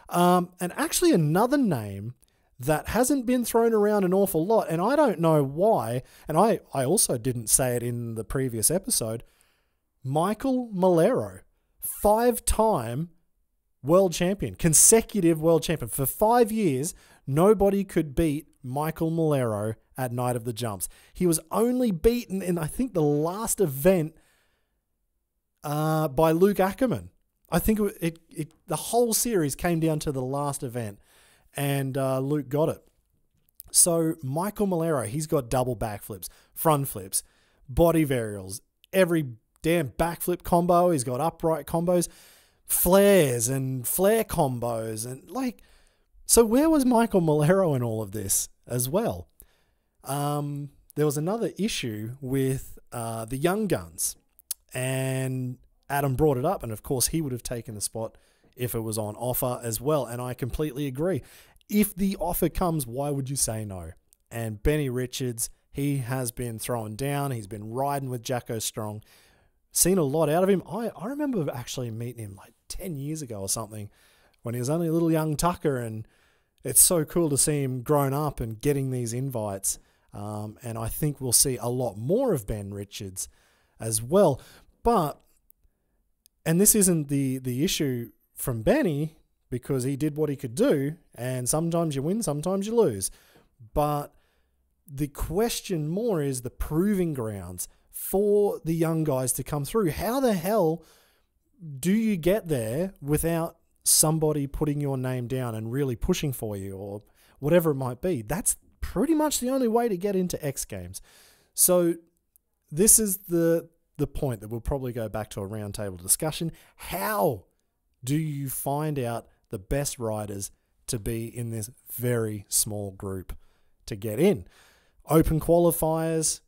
And actually another name that hasn't been thrown around an awful lot, and I don't know why, and I also didn't say it in the previous episode, Michael Malero, 5-time world champion, consecutive world champion. For 5 years, nobody could beat Michael Malero at Night of the Jumps. He was only beaten in, I think, the last event by Luke Ackerman. I think the whole series came down to the last event, and Luke got it. So Michael Malero, he's got double backflips, front flips, body varials, every damn backflip combo. He's got upright combos, flares and flare combos, and like, so where was Michael Malero in all of this as well? There was another issue with the young guns, and Adam brought it up, and of course he would have taken the spot if it was on offer as well, and I completely agree. If the offer comes, why would you say no? And Benny Richards, he has been thrown down. He's been riding with Jacko Strong. Seen a lot out of him. I remember actually meeting him like 10 years ago or something when he was only a little young tucker, and it's so cool to see him grown up and getting these invites. And I think we'll see a lot more of Ben Richards as well. But, and this isn't the issue from Benny, because he did what he could do, and sometimes you win, sometimes you lose. But the question more is the proving grounds for the young guys to come through. How the hell do you get there without somebody putting your name down and really pushing for you or whatever it might be? That's pretty much the only way to get into X Games. So this is the point that we'll probably go back to a roundtable discussion. How do you find out the best riders to be in this very small group to get in? Open qualifiers,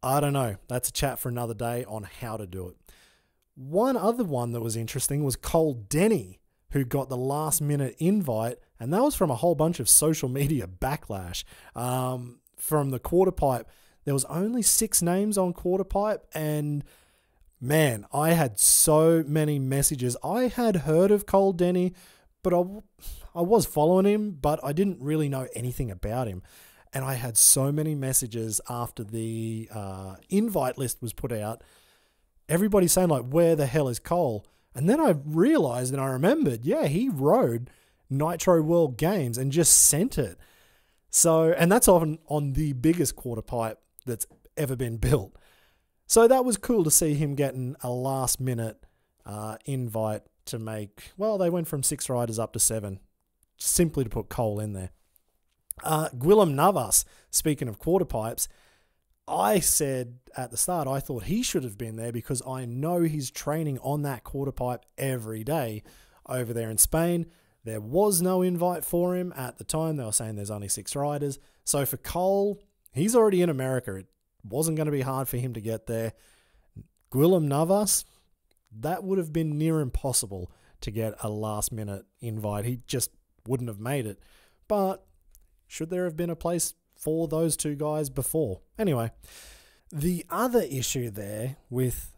I don't know. That's a chat for another day on how to do it. One other one that was interesting was Cole Denny, who got the last minute invite, and that was from a whole bunch of social media backlash. From the quarter pipe, there was only 6 names on quarter pipe, and man, I had so many messages. I had heard of Cole Denny, but I was following him, but I didn't really know anything about him. And I had so many messages after the invite list was put out. Everybody saying, like, where the hell is Cole? And then I realized and I remembered, yeah, he rode Nitro World Games and just sent it. So, and that's often on the biggest quarter pipe that's ever been built. So that was cool to see him getting a last minute invite to make, well, they went from 6 riders up to 7, simply to put Cole in there. Guillem Navas, speaking of quarter pipes, I said at the start I thought he should have been there because I know he's training on that quarter pipe every day over there in Spain. There was no invite for him at the time. They were saying there's only 6 riders. So for Cole, he's already in America. It wasn't going to be hard for him to get there. Guillem Navas, that would have been near impossible to get a last minute invite. He just wouldn't have made it. But should there have been a place for those 2 guys before? Anyway, the other issue there with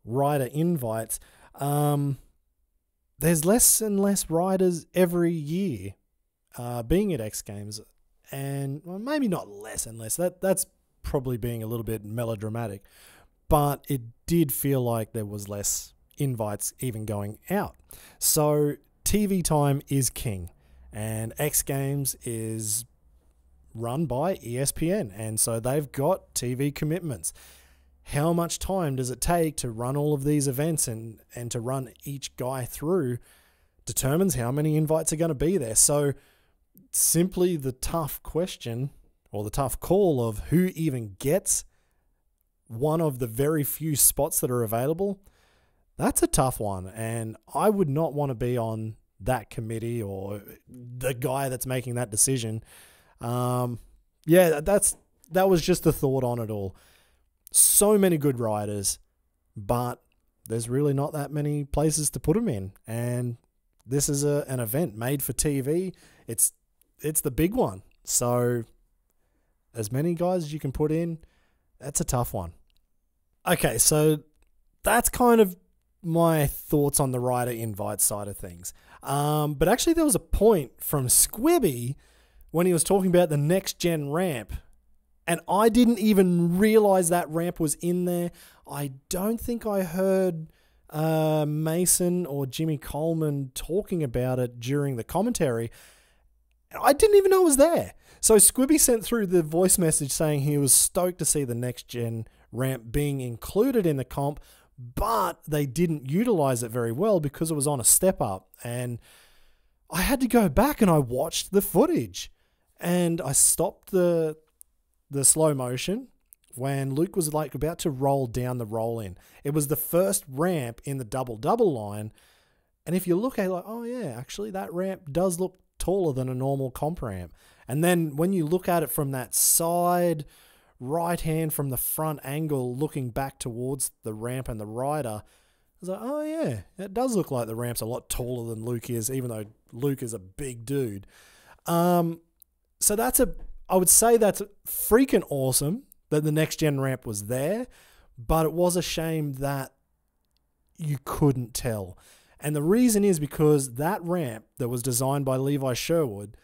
rider invites, there's less and less riders every year being at X Games. And well, maybe not less and less. That's probably being a little bit melodramatic. But it did feel like there was less invites even going out. So TV time is king. And X Games is run by ESPN, and so they've got TV commitments. How much time does it take to run all of these events and to run each guy through determines how many invites are going to be there. So simply the tough question or the tough call of who even gets one of the very few spots that are available, that's a tough one, and I would not want to be on that committee or the guy that's making that decision. Yeah, that was just the thought on it all. So many good riders, but there's really not that many places to put them in. And this is an event made for TV. It's the big one. So as many guys as you can put in, that's a tough one. Okay, so that's kind of my thoughts on the rider invite side of things. But actually there was a point from Squibby when he was talking about the next gen ramp, and I didn't even realize that ramp was in there. I don't think I heard Mason or Jimmy Coleman talking about it during the commentary. I didn't even know it was there. So Squibby sent through the voice message saying he was stoked to see the next gen ramp being included in the comp, but they didn't utilize it very well because it was on a step up. And I had to go back and I watched the footage. And I stopped the slow motion when Luke was like about to roll down the roll in. It was the first ramp in the double-double line. And if you look at it like, oh yeah, actually that ramp does look taller than a normal comp ramp. And then when you look at it from that side, right hand from the front angle, looking back towards the ramp and the rider, I was like, oh yeah, it does look like the ramp's a lot taller than Luke is, even though Luke is a big dude. So I would say that's freaking awesome that the next gen ramp was there, but it was a shame that you couldn't tell. And the reason is because that ramp that was designed by Levi Sherwood,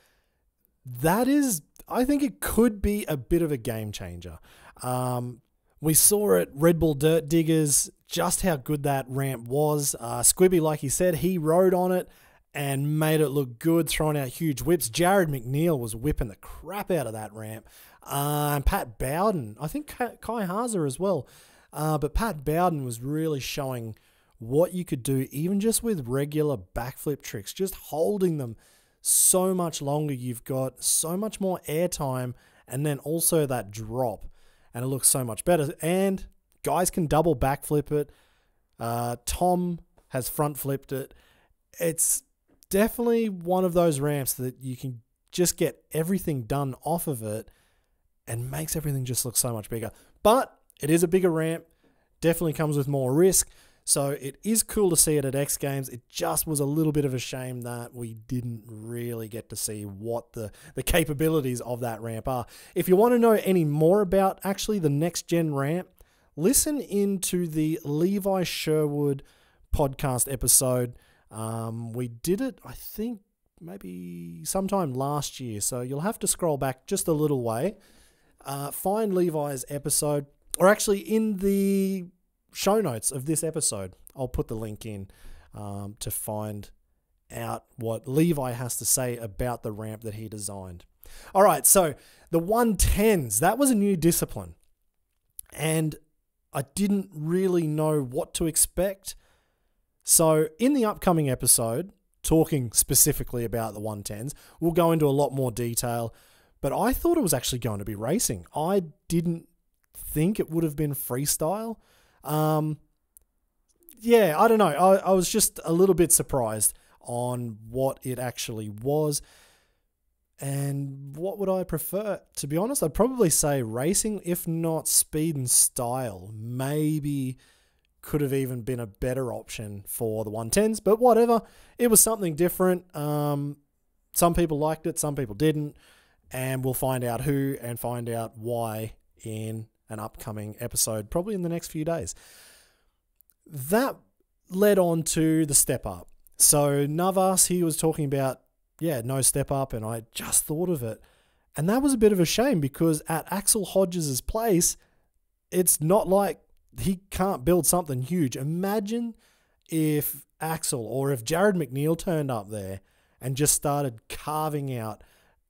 I think it could be a bit of a game changer. We saw at Red Bull Dirt Diggers just how good that ramp was. Squibby, like he said, he rode on it and made it look good, throwing out huge whips. Jared McNeil was whipping the crap out of that ramp. And Pat Bowden, I think Kai Hazer as well. But Pat Bowden was really showing what you could do even just with regular backflip tricks, just holding them so much longer. You've got so much more airtime, and then also that drop, and it looks so much better. And guys can double backflip it. Tom has front flipped it. It's definitely one of those ramps that you can just get everything done off of it and makes everything just look so much bigger. But it is a bigger ramp, definitely comes with more risk. So it is cool to see it at X Games. It just was a little bit of a shame that we didn't really get to see what the capabilities of that ramp are. If you want to know any more about actually the next gen ramp, listen into the Levi Sherwood podcast episode. We did it, I think, maybe sometime last year. So you'll have to scroll back just a little way. Find Levi's episode, or actually in the show notes of this episode, I'll put the link in to find out what Levi has to say about the ramp that he designed. All right, so the 110s, that was a new discipline, and I didn't really know what to expect. So in the upcoming episode, talking specifically about the 110s, we'll go into a lot more detail, but I thought it was actually going to be racing. I didn't think it would have been freestyle. Yeah, I don't know. I was just a little bit surprised on what it actually was. And what would I prefer? To be honest, I'd probably say racing, if not speed and style. Maybe could have even been a better option for the 110s, but whatever. It was something different. Some people liked it, some people didn't. And we'll find out who and find out why in an upcoming episode, probably in the next few days. That led on to the step up. So Navas, he was talking about, no step up, and I just thought of it. And that was a bit of a shame, because at Axel Hodges' place, it's not like he can't build something huge. Imagine if Axel or if Jared McNeil turned up there and just started carving out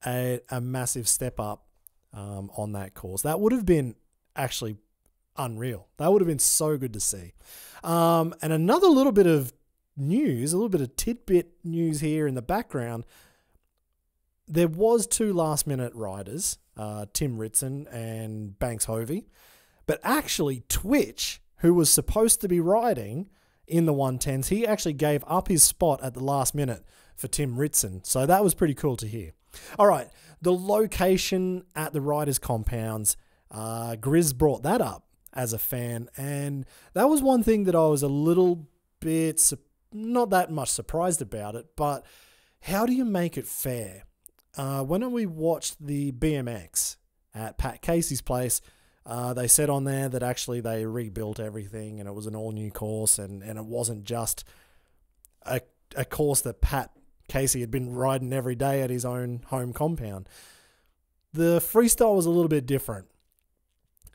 a massive step up on that course. That would have been actually unreal. That would have been so good to see. And another little bit of news, a little bit of tidbit news here in the background. There was 2 last-minute riders, Tim Ritson and Banks Hovey, but actually Twitch, who was supposed to be riding in the 110s, he actually gave up his spot at the last minute for Tim Ritson. So that was pretty cool to hear. All right, the location at the riders' compounds, Grizz brought that up as a fan, and that was one thing that I was a little bit not that much surprised about it, but how do you make it fair? When we watched the BMX at Pat Casey's place, they said on there that actually they rebuilt everything and it was an all-new course, and it wasn't just a course that Pat Casey had been riding every day at his own home compound. The freestyle was a little bit different.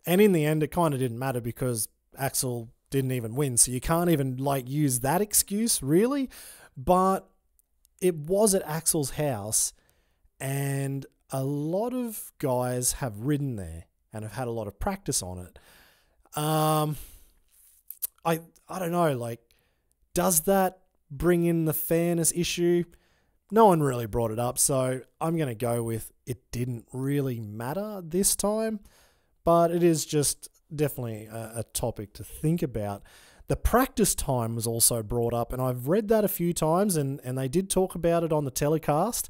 And in the end, it kind of didn't matter because Axel didn't even win. So you can't even use that excuse, really. But it was at Axel's house, and a lot of guys have ridden there and have had a lot of practice on it. I don't know, does that bring in the fairness issue? No one really brought it up, so I'm going to go with it didn't really matter this time, but it is just definitely a topic to think about. The practice time was also brought up, and I've read that a few times, and they did talk about it on the telecast.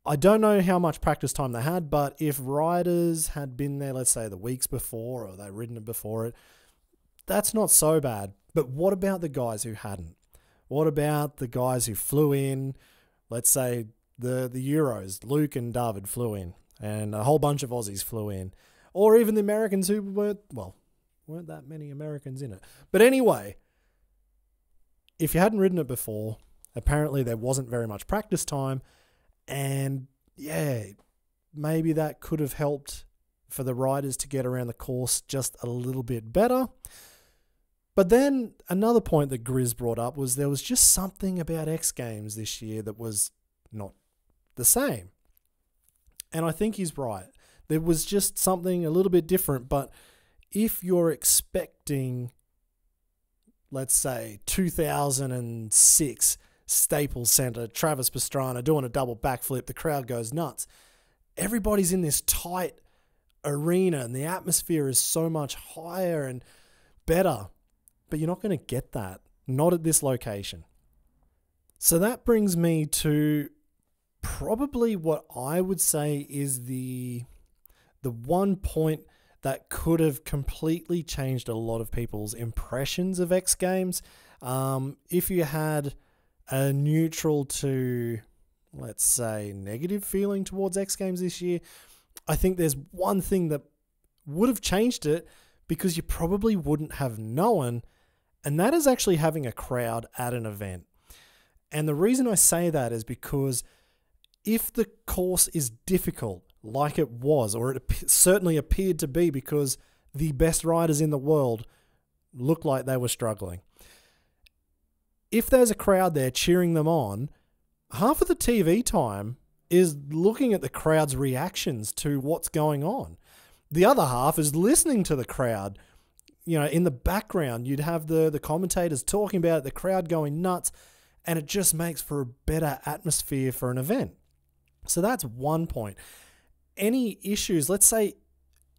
I don't know how much practice time they had, but if riders had been there, let's say the weeks before, or they'd ridden it before it, that's not so bad. But what about the guys who hadn't? What about the guys who flew in? Let's say the Euros, Luke and David flew in, and a whole bunch of Aussies flew in. Or even the Americans who weren't that many Americans in it. But anyway, if you hadn't ridden it before, apparently there wasn't very much practice time. And maybe that could have helped for the riders to get around the course just a little bit better. But then another point that Grizz brought up was there was just something about X Games this year that was not the same. And I think he's right. There was just something a little bit different. But if you're expecting let's say, 2006 Staples Center, Travis Pastrana doing a double backflip, the crowd goes nuts. Everybody's in this tight arena and the atmosphere is so much higher and better, but you're not going to get that, not at this location. So that brings me to probably what I would say is the one point that could have completely changed a lot of people's impressions of X Games. If you had a neutral to, let's say, negative feeling towards X Games this year, I think there's one thing that would have changed it because you probably wouldn't have known, and that is actually having a crowd at an event. And the reason I say that is because if the course is difficult, like it was, or it certainly appeared to be because the best riders in the world looked like they were struggling, if there's a crowd there cheering them on, half of the TV time is looking at the crowd's reactions to what's going on. The other half is listening to the crowd. In the background, you'd have the commentators talking about it, the crowd going nuts, and it just makes for a better atmosphere for an event. So that's one point. Any issues, let's say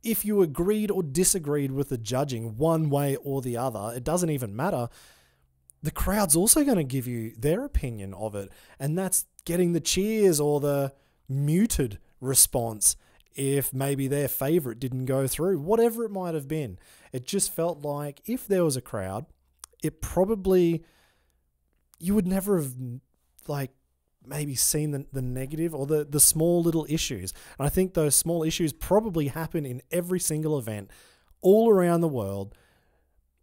if you agreed or disagreed with the judging one way or the other, it doesn't even matter. The crowd's also going to give you their opinion of it, and that's getting the cheers or the muted response if maybe their favorite didn't go through, whatever it might have been. It just felt like if there was a crowd, it probably, you would never have maybe seen the negative or the small little issues. And I think those small issues probably happen in every single event all around the world.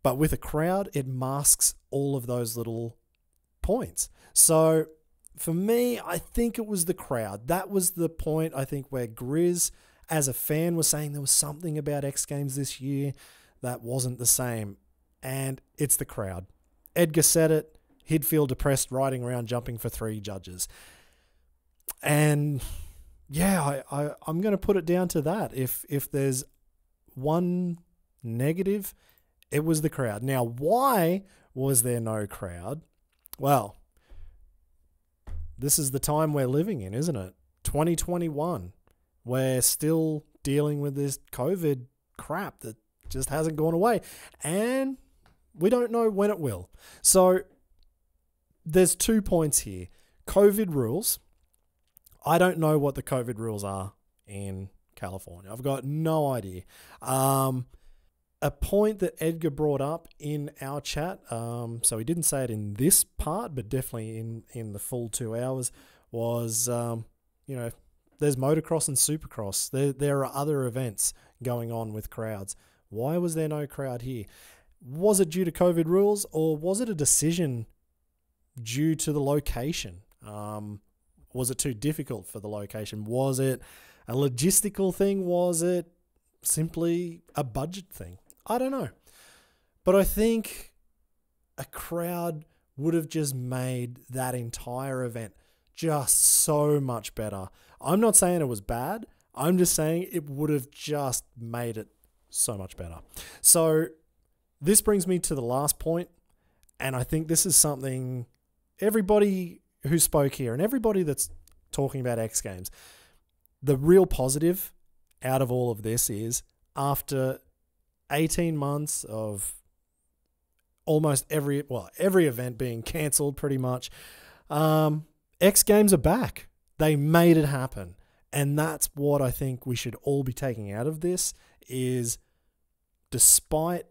But with a crowd, it masks all of those little points. So for me, I think it was the crowd. That was the point, I think, where Grizz, as a fan, was saying there was something about X Games this year that wasn't the same. And it's the crowd. Edgar said it. He'd feel depressed riding around jumping for 3 judges. And yeah, I'm going to put it down to that. If there's one negative, it was the crowd. Now, why was there no crowd? Well, this is the time we're living in, isn't it? 2021. We're still dealing with this COVID crap that just hasn't gone away. And we don't know when it will. So there's 2 points here. COVID rules. I don't know what the COVID rules are in California. I've got no idea. A point that Edgar brought up in our chat, so he didn't say it in this part, but definitely in the full 2 hours, was, there's motocross and supercross. There are other events going on with crowds. Why was there no crowd here? Was it due to COVID rules, or was it a decision due to the location? Was it too difficult for the location? Was it a logistical thing? Was it simply a budget thing? I don't know. But I think a crowd would have just made that entire event just so much better. I'm not saying it was bad. I'm just saying it would have just made it so much better. So this brings me to the last point, and I think this is something everybody who spoke here and everybody that's talking about X Games, the real positive out of all of this is after 18 months of almost every event being cancelled pretty much, X Games are back. They made it happen. And that's what I think we should all be taking out of this is, despite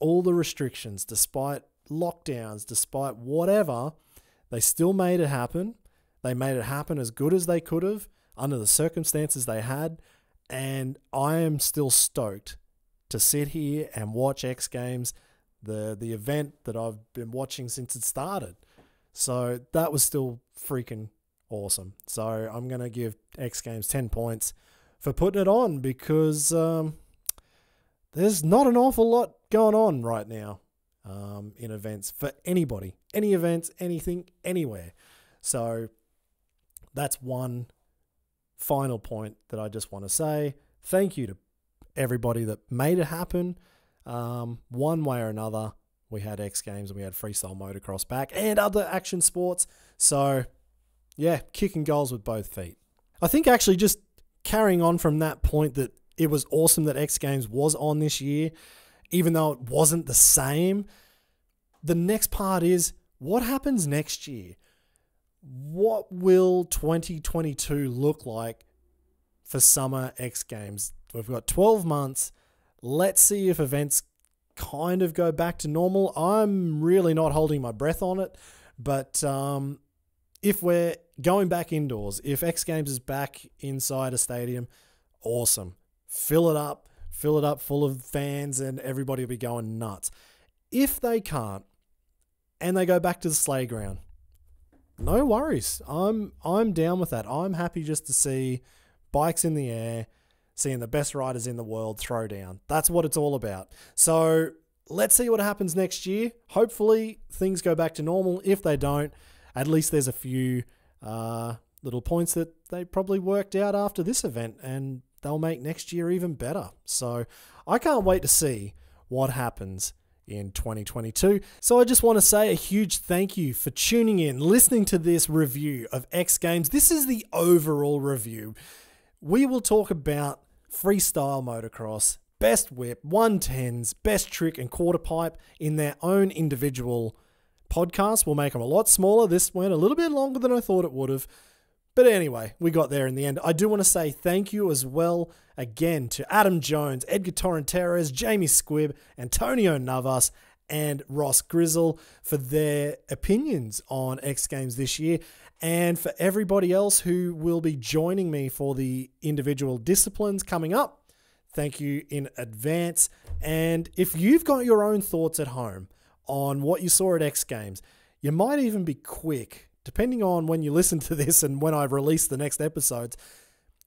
all the restrictions, despite lockdowns, despite whatever, they still made it happen. They made it happen as good as they could have under the circumstances they had. And I am still stoked to sit here and watch X Games, the event that I've been watching since it started. So that was still freaking awesome. So I'm going to give X Games 10 points for putting it on, because there's not an awful lot going on right now in events for anybody, any events, anything, anywhere. So that's one final point that I just want to say. Thank you to everybody that made it happen one way or another, we had X Games and we had freestyle motocross back and other action sports. So, yeah, kicking goals with both feet. I think actually just carrying on from that point that it was awesome that X Games was on this year, even though it wasn't the same. The next part is, what happens next year? What will 2022 look like for Summer X Games? We've got 12 months. Let's see if events kind of go back to normal. I'm really not holding my breath on it, but if we're going back indoors, if X Games is back inside a stadium, awesome. Fill it up full of fans and everybody will be going nuts. If they can't and they go back to the sleigh ground, no worries. I'm down with that. I'm happy just to see bikes in the air, seeing the best riders in the world throw down. That's what it's all about. So let's see what happens next year. Hopefully things go back to normal. If they don't, at least there's a few little points that they probably worked out after this event, and they'll make next year even better. So I can't wait to see what happens in 2022. So I just want to say a huge thank you for tuning in, listening to this review of X Games. This is the overall review. We will talk about freestyle motocross, best whip, 110s, best trick and quarter pipe in their own individual podcast. We'll make them a lot smaller. This went a little bit longer than I thought it would have. But anyway, we got there in the end. I do want to say thank you as well again to Adam Jones, Edgar Torrenteras, Jamie Squibb, Antonio Navas, and Ross Grizzle for their opinions on X Games this year, and for everybody else who will be joining me for the individual disciplines coming up. Thank you in advance. And if you've got your own thoughts at home on what you saw at X Games, you might even be quick, depending on when you listen to this and when I release the next episodes,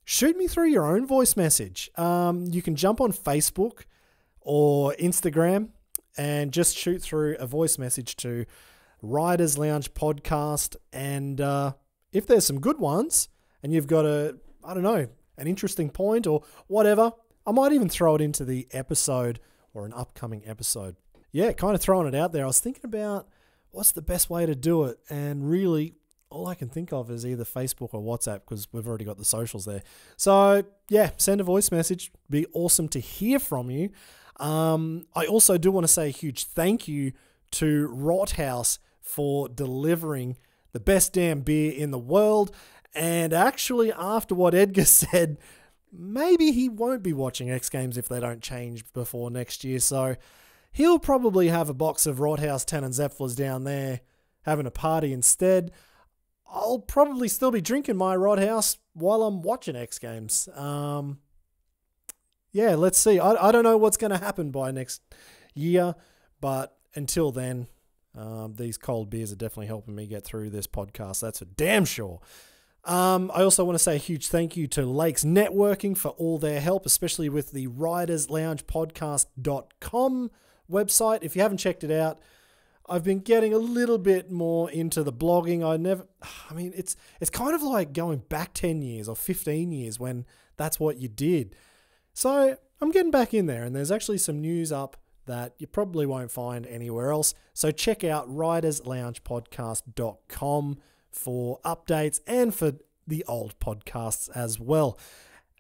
shoot me through your own voice message. You can jump on Facebook or Instagram and just shoot through a voice message to Riders Lounge Podcast. And if there's some good ones and you've got an interesting point or whatever, I might even throw it into the episode or an upcoming episode. Yeah, kind of throwing it out there. I was thinking about what's the best way to do it? And really, all I can think of is either Facebook or WhatsApp, because we've already got the socials there. So, yeah, send a voice message. Be awesome to hear from you. I also do want to say a huge thank you to Rothaus for delivering the best damn beer in the world. And actually, after what Edgar said, maybe he won't be watching X Games if they don't change before next year. So he'll probably have a box of Rothaus 10 and Zephyrs down there having a party instead. I'll probably still be drinking my Rothaus while I'm watching X Games. Yeah, let's see. I don't know what's going to happen by next year, but until then, these cold beers are definitely helping me get through this podcast. That's for damn sure. I also want to say a huge thank you to Lakes Networking for all their help, especially with the ridersloungepodcast.com website. If you haven't checked it out, I've been getting a little bit more into the blogging. It's kind of like going back 10 years or 15 years when that's what you did. So I'm getting back in there, and there's actually some news up that you probably won't find anywhere else. So check out ridersloungepodcast.com for updates and for the old podcasts as well.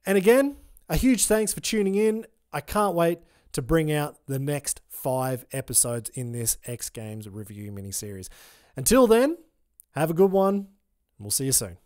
And again, a huge thanks for tuning in. I can't wait to bring out the next 5 episodes in this X Games review mini-series. Until then, have a good one. We'll see you soon.